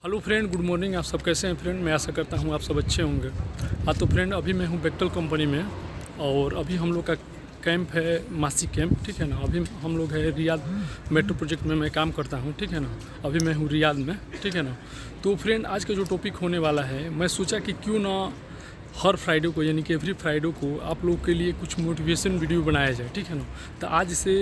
Hello friend, good morning. आप सब कैसे हैं फ्रेंड? मैं आशा करता हूँ आप सब अच्छे होंगे। हाँ तो फ्रेंड, अभी मैं हूँ बेक्टल कंपनी में और अभी हम लोग का कैंप है मासी कैंप, ठीक है ना। अभी हम लोग है रियाद मेट्रो प्रोजेक्ट में मैं काम करता हूँ, ठीक है ना। अभी मैं हूँ रियाद में, ठीक है ना। तो फ्रेंड, आज का जो टॉपिक होने वाला है, मैं सोचा कि क्यों ना हर फ्राइडे को यानी कि एवरी फ्राइडे को आप लोग के लिए कुछ मोटिवेशन वीडियो बनाया जाए, ठीक है ना। तो आज से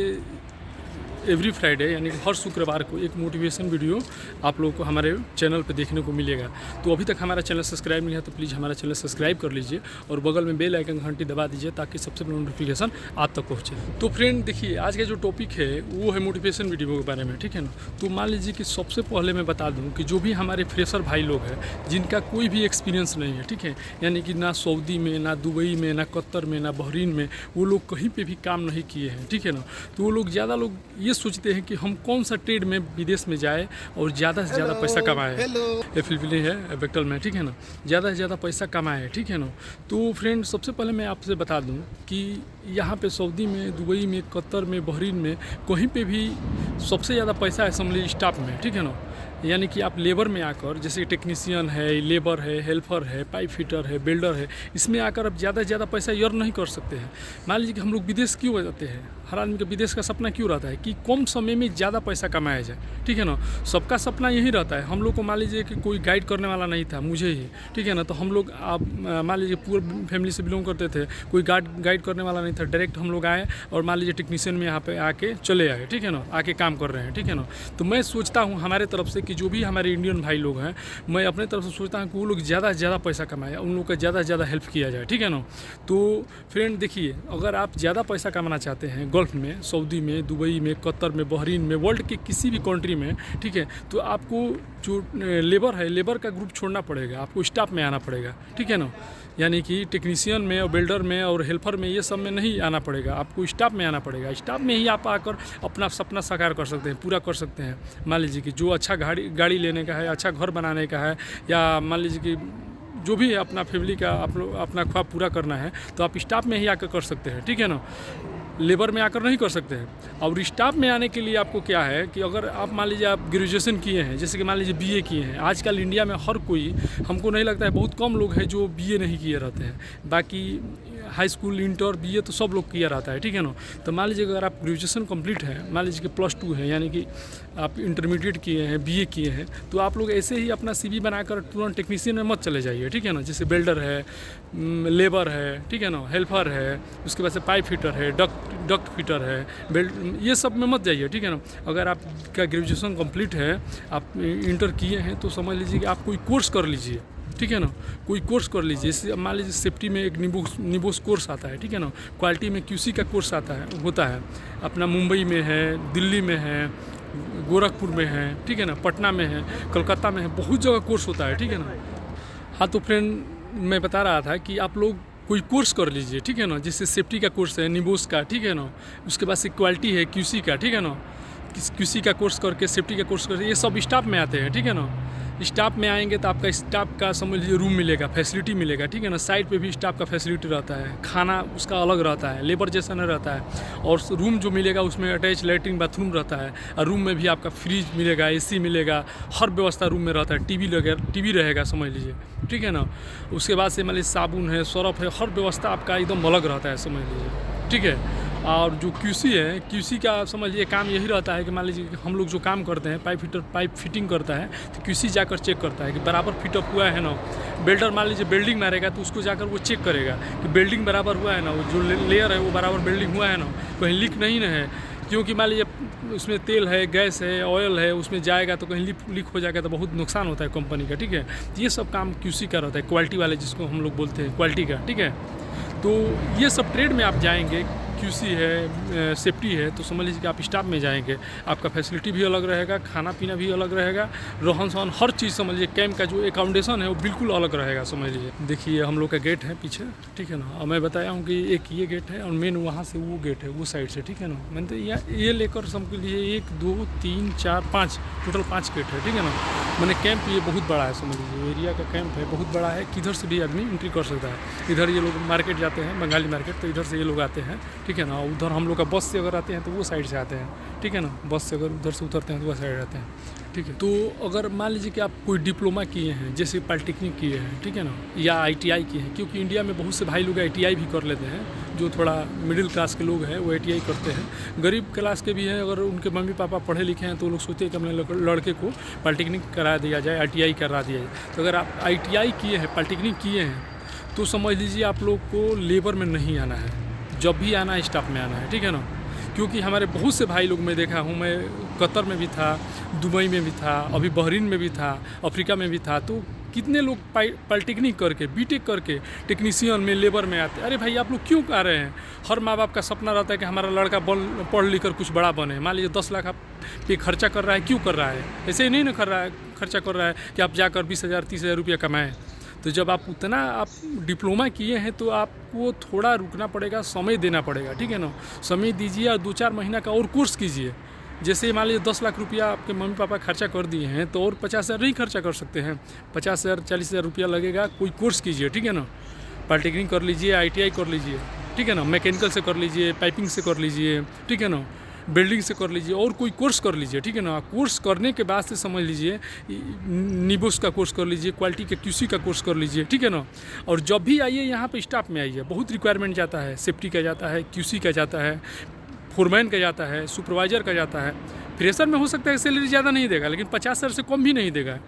एवरी फ्राइडे यानी कि हर शुक्रवार को एक मोटिवेशन वीडियो आप लोगों को हमारे चैनल पे देखने को मिलेगा। तो अभी तक हमारा चैनल सब्सक्राइब नहीं है तो प्लीज़ हमारा चैनल सब्सक्राइब कर लीजिए और बगल में बेल आइकन घंटी दबा दीजिए ताकि सबसे पहले नोटिफिकेशन आप तक पहुँचे। तो फ्रेंड देखिए, आज का जो टॉपिक है वो है मोटिवेशन वीडियो के बारे में, ठीक है ना। तो मान लीजिए कि सबसे पहले मैं बता दूँ कि जो भी हमारे फ्रेशर भाई लोग हैं जिनका कोई भी एक्सपीरियंस नहीं है, ठीक है, यानी कि ना सऊदी में, ना दुबई में, ना कतर में, ना बहरीन में वो लोग कहीं पर भी काम नहीं किए हैं, ठीक है ना। तो वो लोग ज़्यादा लोग ये सोचते हैं कि हम कौन सा ट्रेड में विदेश में जाए और ज़्यादा से ज़्यादा पैसा कमाए। ये फिलफिली है बेक्टल में, ठीक है ना, ज़्यादा से ज़्यादा पैसा कमाए, ठीक है ना। तो फ्रेंड, सबसे पहले मैं आपसे बता दूं कि यहाँ पे सऊदी में, दुबई में, कतर में, बहरीन में कहीं पे भी सबसे ज़्यादा पैसा है असेंबली स्टाफ में, ठीक है ना। यानी कि आप लेबर में आकर, जैसे टेक्नीशियन है, लेबर है, हेल्पर है, पाइप फिटर है, बिल्डर है, इसमें आकर आप ज़्यादा से ज़्यादा पैसा अर्न नहीं कर सकते हैं। मान लीजिए कि हम लोग विदेश क्यों जाते हैं, हर आदमी का विदेश का सपना क्यों रहता है कि कम समय में ज़्यादा पैसा कमाया जाए, ठीक है ना। सबका सपना यही रहता है। हम लोग को मान लीजिए कि कोई गाइड करने वाला नहीं था, मुझे ही, ठीक है ना। तो हम लोग आप मान लीजिए पूरे फैमिली से बिलोंग करते थे, कोई गाइड करने वाला नहीं था। डायरेक्ट हम लोग आए और मान लीजिए टेक्नीशियन में यहाँ पे आके चले आए, ठीक है ना, आके काम कर रहे हैं, ठीक है ना। तो मैं सोचता हूँ हमारे तरफ से कि जो भी हमारे इंडियन भाई लोग हैं, मैं अपने तरफ से सोचता हूँ कि वो लोग ज़्यादा से ज़्यादा पैसा कमाए, उन लोग का ज़्यादा से ज़्यादा हेल्प किया जाए, ठीक है ना। तो फ्रेंड देखिए, अगर आप ज़्यादा पैसा कमाना चाहते हैं गल्फ़ में, सऊदी में, दुबई में, कतर में, बहरीन में, वर्ल्ड के किसी भी कंट्री में, ठीक है, तो आपको जो लेबर है, लेबर का ग्रुप छोड़ना पड़ेगा, आपको स्टाफ में आना पड़ेगा, ठीक है ना। यानी कि टेक्नीशियन में और बिल्डर में और हेल्पर में, ये सब में नहीं आना पड़ेगा, आपको स्टाफ में आना पड़ेगा। स्टाफ में ही आप आकर अपना सपना साकार कर सकते हैं, पूरा कर सकते हैं। मान लीजिए कि जो अच्छा गाड़ी लेने का है, अच्छा घर बनाने का है, या मान लीजिए कि जो भी है अपना फैमिली का अपना ख्वाब पूरा करना है, तो आप स्टाफ में ही आकर कर सकते हैं, ठीक है ना। लेबर में आकर नहीं कर सकते हैं। और स्टाफ में आने के लिए आपको क्या है कि अगर आप मान लीजिए आप ग्रेजुएशन किए हैं, जैसे कि मान लीजिए बीए किए हैं। आजकल इंडिया में हर कोई, हमको नहीं लगता है, बहुत कम लोग हैं जो बीए नहीं किए रहते हैं। बाकी हाई स्कूल, इंटर, बीए तो सब लोग किया रहता है, ठीक है ना। तो मान लीजिए अगर आप ग्रेजुएशन कंप्लीट है, मान लीजिए कि +2 है, यानी कि आप इंटरमीडिएट किए हैं, बीए किए हैं, तो आप लोग ऐसे ही अपना सीवी बनाकर तुरंत टेक्नीशियन में मत चले जाइए, ठीक है ना। जैसे बिल्डर है, लेबर है, ठीक है ना, हेल्पर है, उसके बाद से पाइप फिटर है, डक्ट फिटर है, ये सब में मत जाइए, ठीक है ना। अगर आपका ग्रेजुएशन कंप्लीट है, आप इंटर किए हैं, तो समझ लीजिए कि आप कोई कोर्स कर लीजिए, ठीक है ना। कोई कोर्स कर लीजिए। जैसे मान लीजिए सेफ्टी में एक निबोस कोर्स आता है, ठीक है ना। क्वालिटी में QC का कोर्स होता है अपना मुंबई में है, दिल्ली में है, गोरखपुर में है, ठीक है ना, पटना में है, कलकत्ता में है, बहुत जगह कोर्स होता है, ठीक है ना। हाँ तो फ्रेंड, मैं बता रहा था कि आप लोग कोई कोर्स कर लीजिए, ठीक है ना। जैसे सेफ्टी का कोर्स है, निबोस का, ठीक है ना। उसके बाद से क्वालिटी है QC का, ठीक है ना। QC का कोर्स करके, सेफ्टी का कोर्स करके, ये सब स्टाफ में आते हैं, ठीक है ना। स्टाफ में आएंगे तो आपका स्टाफ का समझ लीजिए रूम मिलेगा, फैसिलिटी मिलेगा, ठीक है ना। साइड पे भी स्टाफ का फैसिलिटी रहता है, खाना उसका अलग रहता है, लेबर जैसा नहीं रहता है। और रूम जो मिलेगा उसमें अटैच लैट्रिन बाथरूम रहता है, और रूम में भी आपका फ्रिज मिलेगा, AC मिलेगा, हर व्यवस्था रूम में रहता है। टीवी रहेगा, समझ लीजिए, ठीक है ना। उसके बाद से मान लीजिए साबुन है, सर्फ है, हर व्यवस्था आपका एकदम अलग रहता है, समझ लीजिए, ठीक है। और जो QC है, QC का समझ लीजिए काम यही रहता है कि मान लीजिए कि हम लोग जो काम करते हैं, पाइप फिटिंग करता है, तो QC जाकर चेक करता है कि बराबर फिटअप हुआ है ना। बिल्डर मान लीजिए बिल्डिंग मारेगा तो उसको जाकर वो चेक करेगा कि बिल्डिंग बराबर हुआ है ना, वो जो लेयर है वो बराबर बिल्डिंग हुआ है ना, कहीं लीक नहीं ना है। क्योंकि मान लीजिए उसमें तेल है, गैस है, ऑयल है, उसमें जाएगा तो कहीं लीक हो जाएगा तो बहुत नुकसान होता है कंपनी का, ठीक है। ये सब काम QC का रहता है, क्वालिटी वाले जिसको हम लोग बोलते हैं, क्वालिटी का, ठीक है। तो ये सब ट्रेड में आप जाएंगे, QC है, सेफ्टी है, तो समझ लीजिए कि आप स्टाफ में जाएंगे, आपका फैसिलिटी भी अलग रहेगा, खाना पीना भी अलग रहेगा, रहन सहन हर चीज़, समझ लीजिए कैंप का जो अकाउंडेशन है वो बिल्कुल अलग रहेगा, समझ लीजिए। देखिए हम लोग का गेट है पीछे, ठीक है ना। और मैं बताया हूँ कि एक ये गेट है और मेन वहाँ से वो गेट है, वो साइड से, ठीक है ना। मैंने तो ये लेकर समझ लीजिए 1 2 3 4 5 टोटल 5 गेट है, ठीक है ना। मैंने कैंप ये बहुत बड़ा है, समझ लीजिए एरिया का कैंप है, बहुत बड़ा है। किधर से भी आदमी एंट्री कर सकता है। इधर ये लोग मार्केट जाते हैं, बंगाली मार्केट, तो इधर से ये लोग आते हैं, ठीक है। ठीक है ना। उधर हम लोग का बस से अगर आते हैं तो वो साइड से आते हैं, ठीक है ना। बस से अगर उधर से उतरते हैं तो वह साइड आते हैं, ठीक है। तो अगर मान लीजिए कि आप कोई डिप्लोमा किए हैं, जैसे पॉलिटेक्निक किए हैं, ठीक है ना, या ITI किए हैं, क्योंकि इंडिया में बहुत से भाई लोग ITI भी कर लेते हैं। जो थोड़ा मिडिल क्लास के लोग हैं वो ITI करते हैं। गरीब क्लास के भी हैं, अगर उनके मम्मी पापा पढ़े लिखे हैं तो वो लोग सोचते हैं कि अपने लड़के को पॉलिटेक्निक करा दिया जाए, ITI करा दिया जाए। तो अगर आप ITI किए हैं, पॉलिटेक्निक किए हैं, तो समझ लीजिए आप लोग को लेबर में नहीं आना है, जब भी आना है स्टाफ में आना है, ठीक है ना। क्योंकि हमारे बहुत से भाई लोग मैं देखा हूँ, मैं कतर में भी था, दुबई में भी था, अभी बहरीन में भी था, अफ्रीका में भी था। तो कितने लोग पॉलिटेक्निक करके, बीटेक करके टेक्नीशियन में, लेबर में आते। अरे भाई आप लोग क्यों आ रहे हैं? हर माँ बाप का सपना रहता है कि हमारा लड़का पढ़ लिख कर कुछ बड़ा बने। मान लीजिए 10 लाख आप पे खर्चा कर रहा है, क्यों कर रहा है? ऐसे ही नहीं ना कर रहा है, खर्चा कर रहा है कि आप जाकर 20,000 30,000 रुपया कमाएँ। तो जब आप उतना आप डिप्लोमा किए हैं तो आपको थोड़ा रुकना पड़ेगा, समय देना पड़ेगा, ठीक है ना। समय दीजिए और 2-4 महीना का और कोर्स कीजिए। जैसे मान लीजिए 10 लाख रुपया आपके मम्मी पापा खर्चा कर दिए हैं तो और 50,000 नहीं खर्चा कर सकते हैं। 50,000 40,000 रुपया लगेगा, कोई कोर्स कीजिए, ठीक है ना। पॉलिटेक्निक कर लीजिए, ITI कर लीजिए, ठीक है ना। मैकेनिकल से कर लीजिए, पाइपिंग से कर लीजिए, ठीक है ना। बिल्डिंग से कर लीजिए, और कोई कोर्स कर लीजिए, ठीक है ना। कोर्स करने के बाद से समझ लीजिए निबोस का कोर्स कर लीजिए, क्वालिटी के QC का कोर्स कर लीजिए, ठीक है ना। और जब भी आइए यहाँ पे स्टाफ में आइए, बहुत रिक्वायरमेंट जाता है, सेफ्टी का जाता है, QC का जाता है, फोरमैन का जाता है, सुपरवाइज़र का जाता है। फ्रेशर में हो सकता है सैलरी ज़्यादा नहीं देगा, लेकिन 50,000 से कम भी नहीं देगा,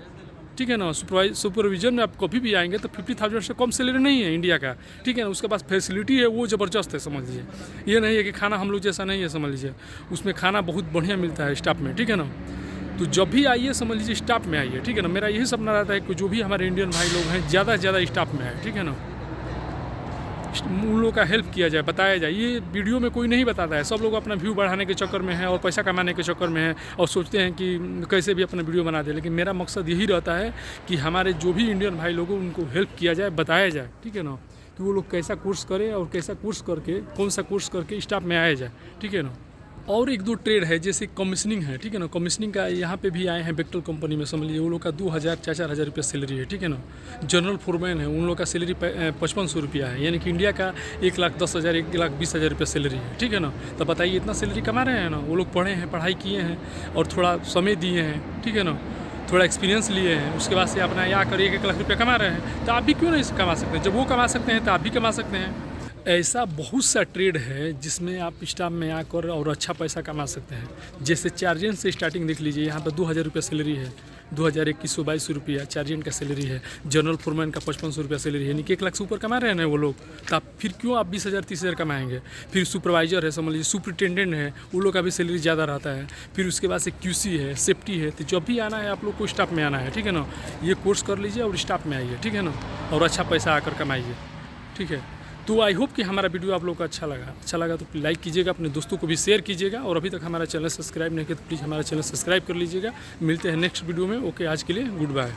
ठीक है ना। सुपरविजन में आप कभी भी आएंगे तो 50,000 से कम सैलरी नहीं है इंडिया का, ठीक है ना। उसके पास फैसिलिटी है वो ज़बरदस्त है, समझ लीजिए। ये नहीं है कि खाना हम लोग जैसा नहीं है, समझ लीजिए। उसमें खाना बहुत बढ़िया मिलता है स्टाफ में, ठीक है ना। तो जब भी आइए समझ लीजिए स्टाफ में आइए, ठीक है ना। मेरा यही सपना रहता है कि जो भी हमारे इंडियन भाई लोग हैं ज़्यादा से ज़्यादा स्टाफ में आए, ठीक है ना। उन लोगों का हेल्प किया जाए, बताया जाए। ये वीडियो में कोई नहीं बताता है, सब लोग अपना व्यू बढ़ाने के चक्कर में है और पैसा कमाने के चक्कर में है और सोचते हैं कि कैसे भी अपना वीडियो बना दे। लेकिन मेरा मकसद यही रहता है कि हमारे जो भी इंडियन भाई लोग हैं उनको हेल्प किया जाए, बताया जाए, ठीक है ना, कि वो लोग कैसा कोर्स करें और कैसा कोर्स करके, कौन सा कोर्स करके स्टाफ में आया जाए, ठीक है ना। और 1-2 ट्रेड है, जैसे कमीशनिंग है, ठीक है ना। कमीशनिंग का यहाँ पे भी आए हैं बेक्टल कंपनी में, समझ लीजिए। वो लोग का 2,000-4,000 रुपये सैलरी है, ठीक है ना। जनरल फोरमैन है, उन लोग का सैलरी 5,500 रुपया है, यानी कि इंडिया का 1,10,000 1,20,000 रुपये सैलरी है, ठीक है ना। तो बताइए इतना सैलरी कमा रहे हैं ना। वो लोग पढ़े हैं, पढ़ाई किए हैं और थोड़ा समय दिए हैं, ठीक है ना, थोड़ा एक्सपीरियंस लिए हैं। उसके बाद से अपना यहाँ कर 1-1 लाख रुपया कमा रहे हैं। तो आप भी क्यों नहीं कमा सकते? जब वो कमा सकते हैं तो आप भी कमा सकते हैं। ऐसा बहुत सा ट्रेड है जिसमें आप स्टाफ में आकर और अच्छा पैसा कमा सकते हैं। जैसे चार्जेंट से स्टार्टिंग देख लीजिए, यहाँ पर 2,000 रुपया सैलरी है, 2,021 रुपया चार्जेंट का सैलरी है। जनरल फोरमैन का 5,500 रुपया सैलरी है, यानी कि 1 लाख से ऊपर कमा रहे हैं ना वो लोग। तो आप फिर क्यों आप 20,000 30,000 कमाएंगे? फिर सुपरवाइजर है, समझ लीजिए, सुपरिटेंडेंट है, उन लोग का भी सैलरी ज़्यादा रहता है। फिर उसके बाद से QC है, सेफ्टी है। तो जब भी आना है आप लोग को स्टाफ में आना है, ठीक है ना। ये कोर्स कर लीजिए और स्टाफ में आइए, ठीक है ना, और अच्छा पैसा आकर कमाइए, ठीक है। तो आई होप कि हमारा वीडियो आप लोग को अच्छा लगा तो लाइक कीजिएगा, अपने दोस्तों को भी शेयर कीजिएगा। और अभी तक हमारा चैनल सब्सक्राइब नहीं किया तो प्लीज़ हमारा चैनल सब्सक्राइब कर लीजिएगा। मिलते हैं नेक्स्ट वीडियो में। ओके, आज के लिए गुड बाय।